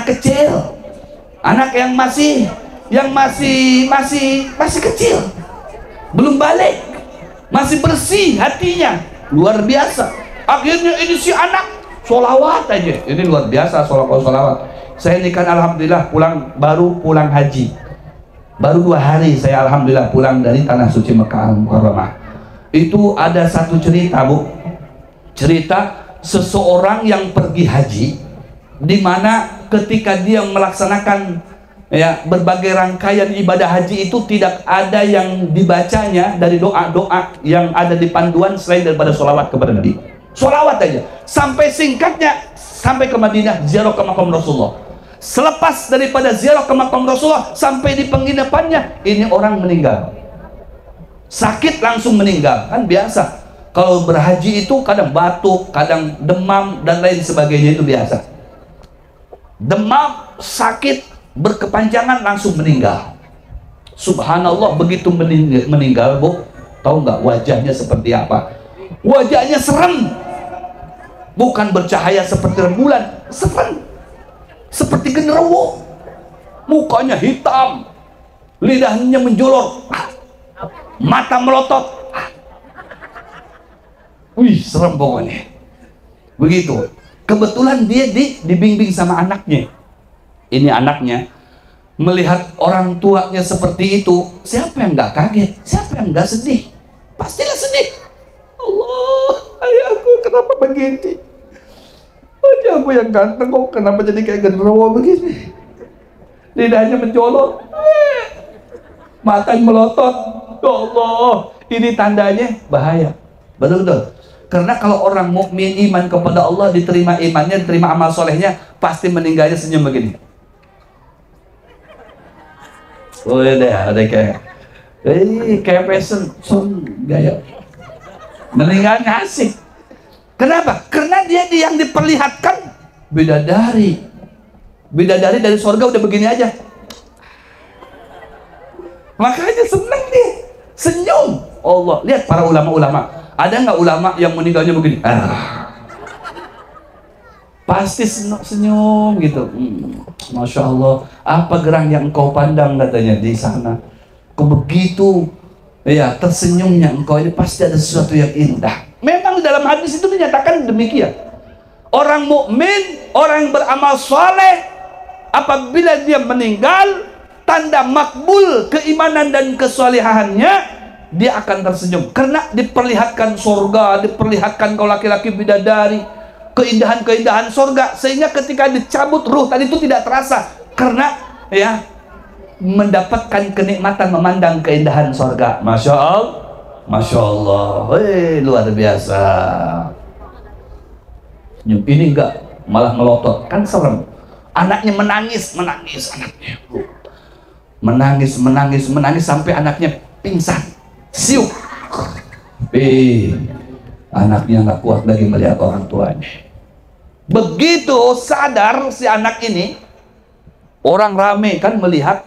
[SPEAKER 1] kecil. Anak yang masih kecil, belum balik, masih bersih hatinya, luar biasa. Akhirnya ini si anak sholawat aja, ini luar biasa sholawat. Saya ini kan alhamdulillah baru pulang haji, baru 2 hari saya alhamdulillah pulang dari tanah suci Mekah Al-Mukarramah. Itu ada satu cerita, Bu. Cerita seseorang yang pergi haji, di mana ketika dia melaksanakan berbagai rangkaian ibadah haji itu tidak ada yang dibacanya dari doa-doa yang ada di panduan selain daripada sholawat kepada Nabi. Sholawat aja. Sampai singkatnya, sampai ke Madinah ziarah ke makam Rasulullah. Selepas daripada ziarah ke makam Rasulullah sampai di penginapannya, ini orang meninggal. Sakit langsung meninggal. Kan biasa. Kalau berhaji itu kadang batuk, kadang demam dan lain sebagainya, itu biasa. Demam, sakit, berkepanjangan langsung meninggal. Subhanallah, begitu meninggal, Bu, tahu nggak wajahnya seperti apa? Wajahnya serem. Bukan bercahaya seperti rembulan, serem. Seperti genderuwo. Mukanya hitam. Lidahnya menjolor. Mata melotot. Wih, serem pokoknya. Begitu. Kebetulan dia dibimbing sama anaknya. Ini anaknya melihat orang tuanya seperti itu. Siapa yang nggak kaget? Siapa yang nggak sedih? Pastilah sedih. Allah, ayahku kenapa begini? Wajahku yang ganteng kok kenapa jadi kayak genderuwo begini? Lidahnya menjolor, matanya melotot. Ya Allah, ini tandanya bahaya. Betul-betul. Karena kalau orang mukmin iman kepada Allah, diterima imannya, diterima amal solehnya, pasti meninggalnya senyum begini. Oh ya, ada kayak passion, gaya. Meninggalnya asik. Kenapa? Karena dia yang diperlihatkan bidadari. Bidadari dari surga udah begini aja. Makanya seneng dia, senyum. Allah, lihat para ulama-ulama. Ada nggak ulama yang meninggalnya begini? Pasti senyum gitu. Masya Allah, apa gerang yang engkau pandang, katanya di sana. Kok begitu tersenyumnya engkau ini, pasti ada sesuatu yang indah. Memang dalam hadis itu dinyatakan demikian. Orang mukmin, orang yang beramal soleh, apabila dia meninggal, tanda makbul keimanan dan kesolehannya, dia akan tersenyum. Karena diperlihatkan surga, diperlihatkan kau laki-laki bidadari, keindahan-keindahan surga, sehingga ketika dicabut ruh tadi itu tidak terasa. Karena mendapatkan kenikmatan memandang keindahan surga. Masya Allah, Masya Allah, luar biasa. Ini enggak, malah melotot, kan serem. Anaknya menangis anaknya. Menangis sampai anaknya pingsan, siuk. Anaknya nggak kuat lagi melihat orang tuanya. Begitu sadar si anak ini, orang rame kan melihat,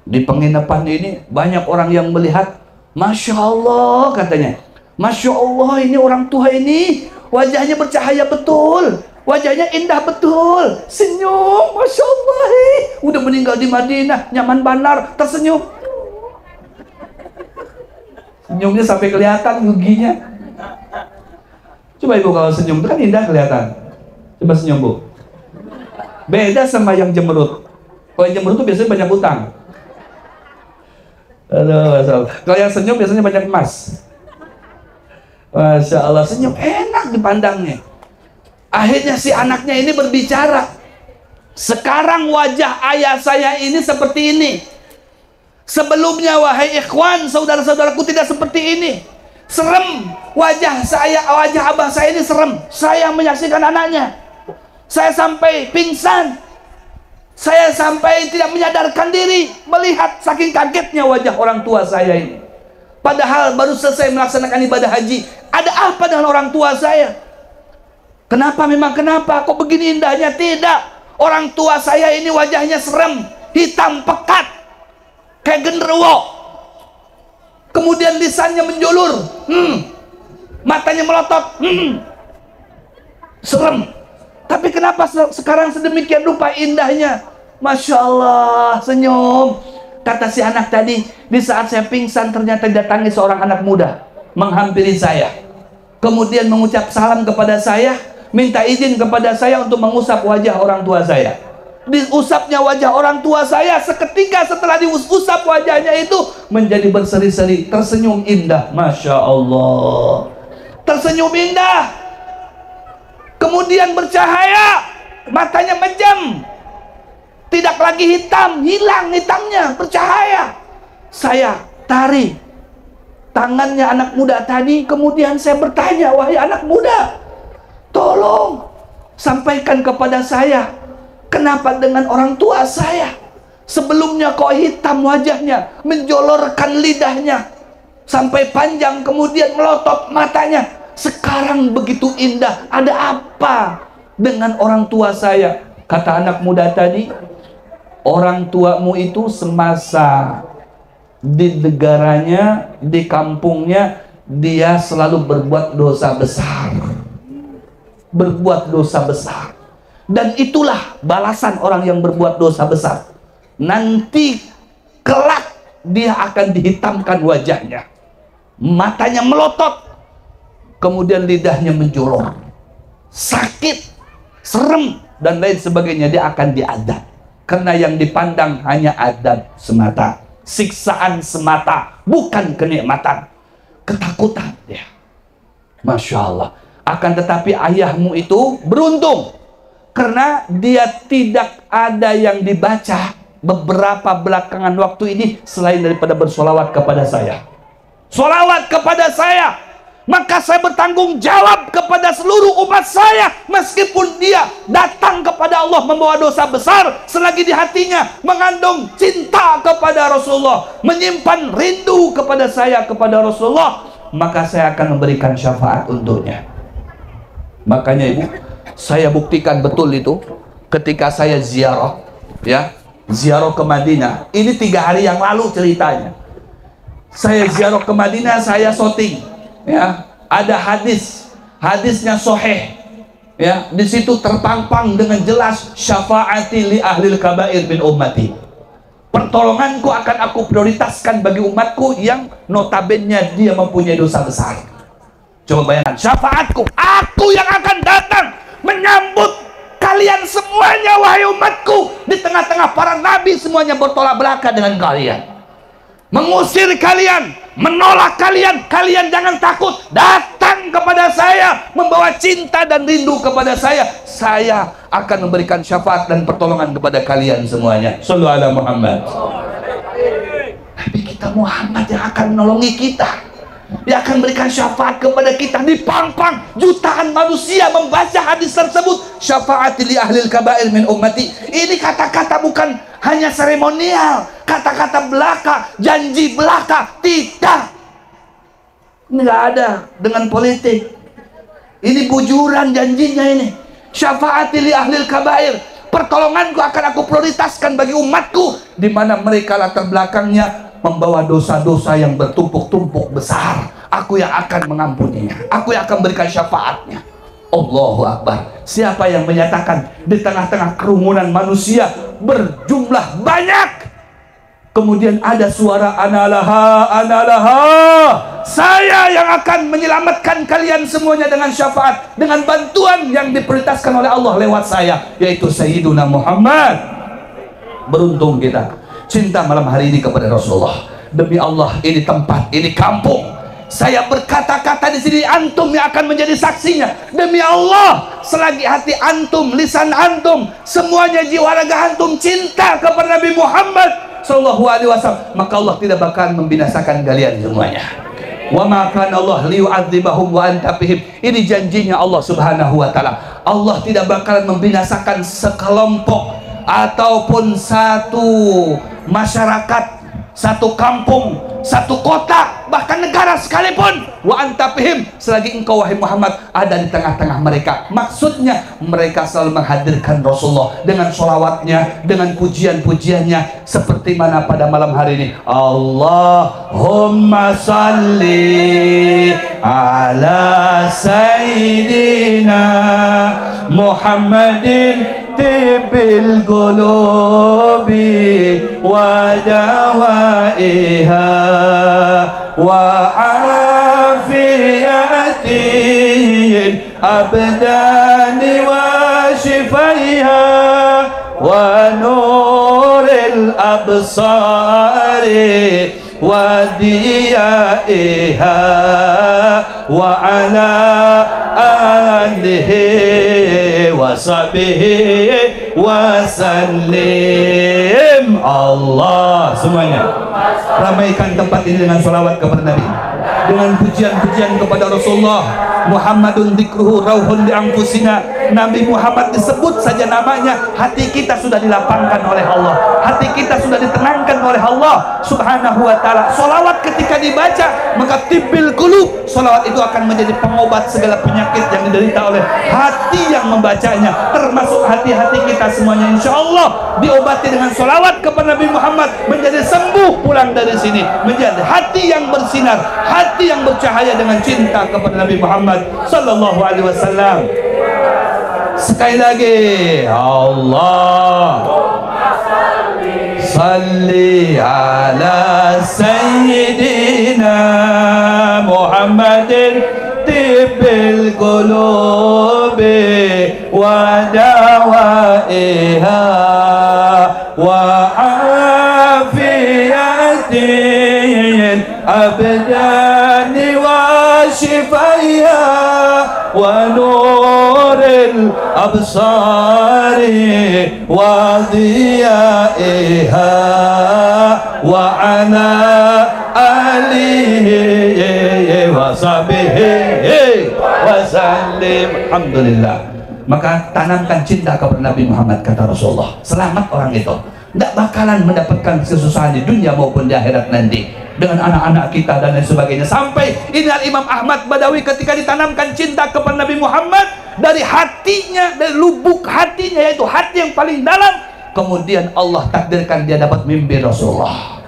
[SPEAKER 1] di penginapan ini banyak orang yang melihat. Masya Allah, katanya, Masya Allah, ini orang tua ini wajahnya bercahaya betul, wajahnya indah betul, senyum, Masya Allah, udah meninggal di Madinah, nyaman banar, tersenyum. Senyumnya sampai kelihatan giginya. Coba ibu kalau senyum itu kan indah kelihatan. Coba senyum, Bu. Beda sama yang jemerut. Kalau yang jemerut itu biasanya banyak utang. Aduh, kalau yang senyum biasanya banyak emas. Masya Allah, senyum enak dipandangnya. Akhirnya si anaknya ini berbicara. Sekarang wajah ayah saya ini seperti ini. Sebelumnya, wahai ikhwan, saudara-saudaraku, tidak seperti ini. Serem. Wajah abah saya ini serem. Saya menyaksikan anaknya. Saya sampai pingsan. Saya sampai tidak menyadarkan diri melihat saking kagetnya wajah orang tua saya ini. Padahal baru selesai melaksanakan ibadah haji. Ada apa dengan orang tua saya? Kenapa, memang kenapa? Kok begini indahnya? Tidak. Orang tua saya ini wajahnya serem, hitam pekat, kayak genderuwo. Kemudian lisannya menjulur, matanya melotot, serem. Tapi kenapa sekarang sedemikian rupa indahnya? Masya Allah, senyum. Kata si anak tadi, di saat saya pingsan ternyata didatangi seorang anak muda menghampiri saya, kemudian mengucap salam kepada saya, minta izin kepada saya untuk mengusap wajah orang tua saya. diusapnya wajah orang tua saya, seketika setelah diusap wajahnya itu menjadi berseri-seri, tersenyum indah. Masya Allah, tersenyum indah, kemudian bercahaya, matanya menjam, tidak lagi hitam, hilang hitamnya, bercahaya. Saya tarik tangannya anak muda tadi, kemudian saya bertanya, wahai anak muda, tolong sampaikan kepada saya, kenapa dengan orang tua saya sebelumnya kok hitam wajahnya, menjolorkan lidahnya sampai panjang, kemudian melotot matanya, sekarang begitu indah, ada apa dengan orang tua saya? Kata anak muda tadi, orang tuamu itu semasa di negaranya, di kampungnya, dia selalu berbuat dosa besar, berbuat dosa besar. Dan itulah balasan orang yang berbuat dosa besar. Nanti kelak dia akan dihitamkan wajahnya, matanya melotot, kemudian lidahnya menjolor, sakit, serem, dan lain sebagainya. Dia akan diadab, karena yang dipandang hanya adab semata, siksaan semata, bukan kenikmatan, ketakutan dia. Masya Allah. Akan tetapi ayahmu itu beruntung, karena dia tidak ada yang dibaca beberapa belakangan waktu ini selain daripada bersolawat kepada saya. Solawat kepada saya, maka saya bertanggung jawab kepada seluruh umat saya, meskipun dia datang kepada Allah membawa dosa besar, selagi di hatinya mengandung cinta kepada Rasulullah, menyimpan rindu kepada saya, kepada Rasulullah, maka saya akan memberikan syafaat untuknya. Makanya ibu, saya buktikan betul itu ketika saya ziarah, ya, ziarah ke Madinah. Ini 3 hari yang lalu ceritanya. Saya ziarah ke Madinah, saya syuting, ya, ada hadisnya sahih, ya, di situ terpampang dengan jelas, syafaati li ahlil kabair min ummati, pertolonganku akan aku prioritaskan bagi umatku yang notabene dia mempunyai dosa besar. Coba bayangkan, syafaatku, aku yang akan datang menyambut kalian semuanya, wahai umatku, di tengah-tengah para nabi semuanya bertolak belakang dengan kalian, mengusir kalian, menolak kalian. Kalian jangan takut, datang kepada saya, membawa cinta dan rindu kepada saya. Saya akan memberikan syafaat dan pertolongan kepada kalian semuanya. Sallu ala Muhammad. Nabi kita Muhammad yang akan menolongi kita, dia akan berikan syafaat kepada kita. Dipampang jutaan manusia membaca hadis tersebut, syafaati li ahlil kabair min ummati. Ini kata-kata bukan hanya seremonial, kata-kata belaka, janji belaka, tidak. Ini nggak ada dengan politik. Ini bujuran janjinya ini. Syafaati li ahlil kabair, pertolonganku akan aku prioritaskan bagi umatku, di mana mereka latar belakangnya membawa dosa-dosa yang bertumpuk-tumpuk besar. Aku yang akan mengampuninya, aku yang akan berikan syafaatnya. Allahu Akbar. Siapa yang menyatakan di tengah-tengah kerumunan manusia berjumlah banyak, kemudian ada suara analaha, analaha, saya yang akan menyelamatkan kalian semuanya dengan syafaat, dengan bantuan yang diprioritaskan oleh Allah lewat saya, yaitu Sayyiduna Muhammad. Beruntung kita cinta malam hari ini kepada Rasulullah. Demi Allah, ini tempat, ini kampung. Saya berkata-kata di sini, antum yang akan menjadi saksinya. Demi Allah, selagi hati antum, lisan antum, semuanya jiwa raga antum cinta kepada Nabi Muhammad sallallahu alaihi wasallam, maka Allah tidak bakal membinasakan kalian semuanya. Wa ma kana Allah liyu'adzibahum wa anta fihim. Ini janjinya Allah Subhanahu wa taala. Allah tidak bakalan membinasakan sekelompok ataupun satu masyarakat, satu kampung, satu kota, bahkan negara sekalipun, wa anta fihim, selagi engkau wahai Muhammad ada di tengah-tengah mereka. Maksudnya mereka selalu menghadirkan Rasulullah dengan sholawatnya, dengan pujian-pujiannya, seperti mana pada malam hari ini. Allahumma salli ala sayyidina Muhammadin tibil qulubi wa dawaiha wa afiyatin abdani wa shifaiha ونور الأبصار وديائها وعلى آله وصحبه wasallim. Allah, semuanya ramaikan tempat ini dengan salawat kepada Nabi, dengan pujian-pujian kepada Rasulullah. Muhammadun dzikruhu rauhun li anfusina. Nabi Muhammad disebut saja namanya, hati kita sudah dilapangkan oleh Allah, hati kita sudah ditenangkan oleh Allah Subhanahu wa taala. Salawat ketika dibaca maka tibil qulub, salawat itu akan menjadi pengobat segala penyakit yang diderita oleh hati yang membacanya, termasuk hati-hati kita semuanya insyaallah diobati dengan salawat kepada Nabi Muhammad, menjadi sembuh pulang dari sini, menjadi hati yang bersinar, hati yang bercahaya dengan cinta kepada Nabi Muhammad sallallahu alaihi wasallam. Sekali lagi, Allah salli ala sayyidina Muhammadin tibbil qulubi wa dawaiha wa afiyatin abdani wa shifaiha wa nuril absari wa dhiyaiha wa ana alihi wa sahbihi wa sallim. Alhamdulillah. Maka tanamkan cinta kepada Nabi Muhammad, kata Rasulullah. Selamat orang itu, tidak bakalan mendapatkan kesusahan di dunia maupun di akhirat nanti dengan anak-anak kita dan lain sebagainya. Sampai ini Imam Ahmad Badawi ketika ditanamkan cinta kepada Nabi Muhammad dari hatinya, dari lubuk hatinya, yaitu hati yang paling dalam, kemudian Allah takdirkan dia dapat mimpi Rasulullah.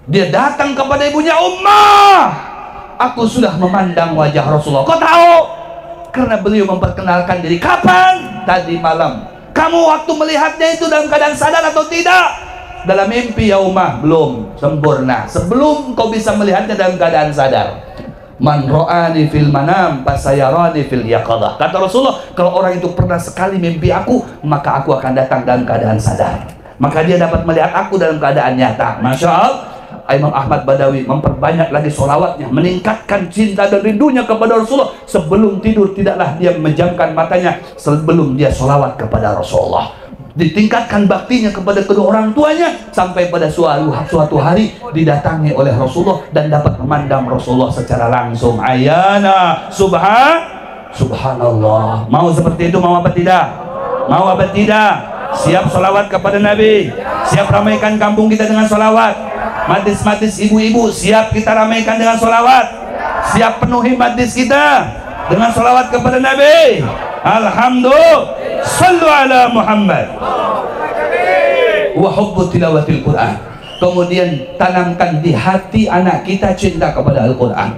[SPEAKER 1] Dia datang kepada ibunya, Ummah, aku sudah memandang wajah Rasulullah. Kau tahu? Karena beliau memperkenalkan diri. Kapan? Tadi malam. Kamu waktu melihatnya itu dalam keadaan sadar atau tidak? Dalam mimpi ya Ummah. Belum sempurna. Sebelum kau bisa melihatnya dalam keadaan sadar. Man ro'ani fil manam fasayarani fil yaqadah. Kata Rasulullah, kalau orang itu pernah sekali mimpi aku, maka aku akan datang dalam keadaan sadar. Maka dia dapat melihat aku dalam keadaan nyata. Masya Allah. Imam Ahmad Badawi memperbanyak lagi sholawatnya, meningkatkan cinta dan rindunya kepada Rasulullah. Sebelum tidur tidaklah dia memejamkan matanya sebelum dia sholawat kepada Rasulullah. Ditingkatkan baktinya kepada kedua orang tuanya, sampai pada suatu hari didatangi oleh Rasulullah dan dapat memandang Rasulullah secara langsung. Ayana subhanallah. Mau seperti itu, mau apa tidak? Mau apa tidak? Siap sholawat kepada Nabi, siap ramaikan kampung kita dengan sholawat. Majlis-majlis ibu-ibu siap kita ramaikan dengan sholawat, siap penuhi majlis kita dengan sholawat kepada Nabi. Alhamdulillah. Sallu ala Muhammad wa hubbu tilawatil Quran. Kemudian tanamkan di hati anak kita cinta kepada Al-Quran.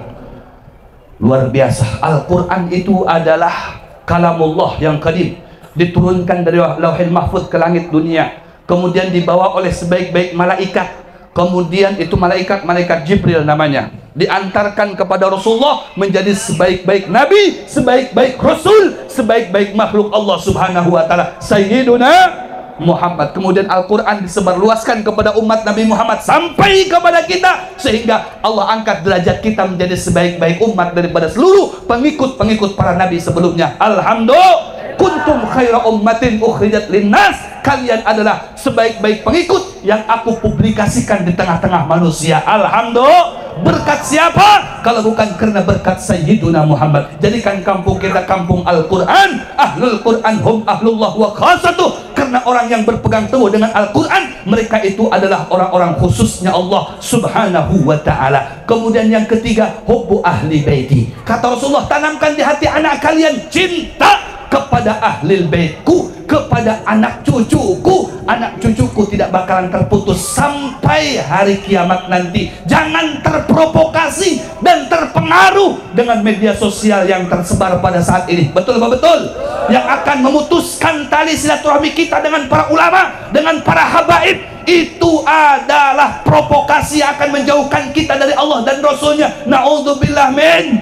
[SPEAKER 1] Luar biasa, Al-Quran itu adalah kalamullah yang qadim, diturunkan dari lauhil mahfuz ke langit dunia, kemudian dibawa oleh sebaik-baik malaikat. Kemudian itu malaikat Jibril namanya, diantarkan kepada Rasulullah menjadi sebaik-baik nabi, sebaik-baik rasul, sebaik-baik makhluk Allah Subhanahu wa taala, Sayyiduna Muhammad. Kemudian Al-Quran disebarluaskan kepada umat Nabi Muhammad sampai kepada kita, sehingga Allah angkat derajat kita menjadi sebaik-baik umat daripada seluruh pengikut-pengikut para nabi sebelumnya. Alhamdulillah. Kuntum khaira ummatin ukhrijat linnas. Kalian adalah sebaik-baik pengikut yang aku publikasikan di tengah-tengah manusia. Alhamdulillah. Berkat siapa? Kalau bukan karena berkat Sayyiduna Muhammad. Jadikan kampung kita kampung Al-Quran. Ahlul Quran hum ahlullah wa khasatuh. Karena orang yang berpegang teguh dengan Al-Quran, mereka itu adalah orang-orang khususnya Allah Subhanahu wa ta'ala. Kemudian yang ketiga, hubbu ahli baiti. Kata Rasulullah, tanamkan di hati anak kalian cinta kepada ahlil baitku, kepada anak cucuku. Anak cucuku tidak bakalan terputus sampai hari kiamat nanti. Jangan terprovokasi dan terpengaruh dengan media sosial yang tersebar pada saat ini. Betul apa betul? Yang akan memutuskan tali silaturahmi kita dengan para ulama, dengan para habaib. Itu adalah provokasi yang akan menjauhkan kita dari Allah dan Rasulnya. Na'udzubillah min.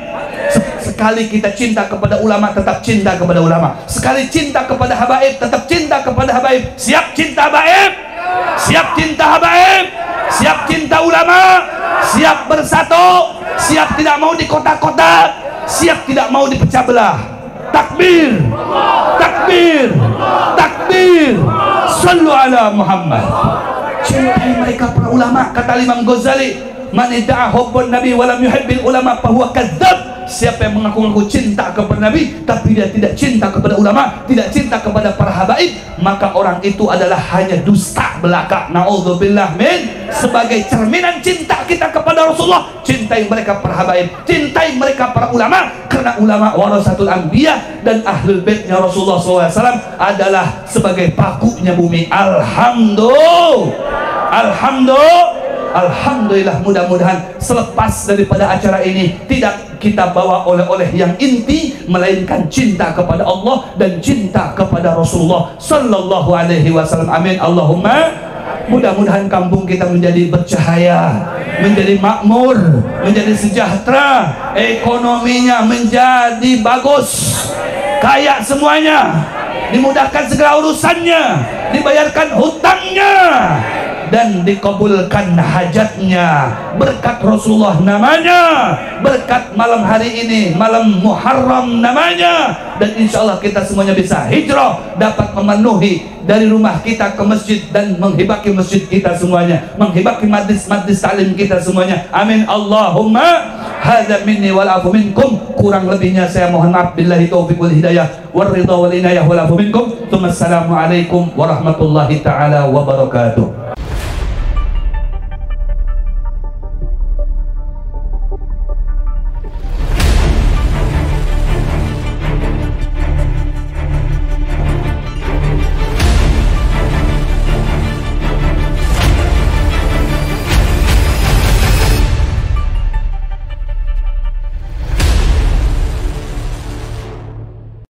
[SPEAKER 1] Sekali kita cinta kepada ulama, tetap cinta kepada ulama. Sekali cinta kepada habaib, tetap cinta kepada habaib. Siap cinta habaib, siap cinta habaib, siap cinta ulama, siap bersatu, siap tidak mau di kotak-kotak, siap tidak mau dipecah belah. Takbir, takbir, takbir. Sallu ala Muhammad. Cintai mereka para ulama. Kata Imam Ghazali, man idda'a hubbun nabi wa lam yuhibbil ulama fahuwa kadzdzab. Siapa yang mengaku-ngaku cinta kepada Nabi tapi dia tidak cinta kepada ulama, tidak cinta kepada para habaib, maka orang itu adalah hanya dusta belaka. Na'udzubillah min. Sebagai cerminan cinta kita kepada Rasulullah, cintai mereka para habaib, cintai mereka para ulama, karena ulama warasatul anbiya dan ahlul baitnya Rasulullah SAW adalah sebagai pakunya bumi. Alhamdulillah, mudah-mudahan selepas daripada acara ini tidak kita bawa oleh-oleh yang inti, melainkan cinta kepada Allah dan cinta kepada Rasulullah sallallahu alaihi wasallam. Amin Allahumma. Mudah-mudahan kampung kita menjadi bercahaya, menjadi makmur, menjadi sejahtera, ekonominya menjadi bagus, kaya semuanya, dimudahkan segala urusannya, dibayarkan hutangnya, dan dikabulkan hajatnya berkat Rasulullah namanya, berkat malam hari ini, malam Muharram namanya. Dan insya Allah kita semuanya bisa hijrah, dapat memenuhi dari rumah kita ke masjid dan menghibaki masjid kita semuanya, menghibaki majlis-majlis taklim kita semuanya. Amin Allahumma. Hadza minni wal afu minkum. Kurang lebihnya saya mohon maaf. Billahi taufiq wal hidayah wal ridha wal inayah wal afu minkum. Assalamualaikum warahmatullahi taala wabarakatuh.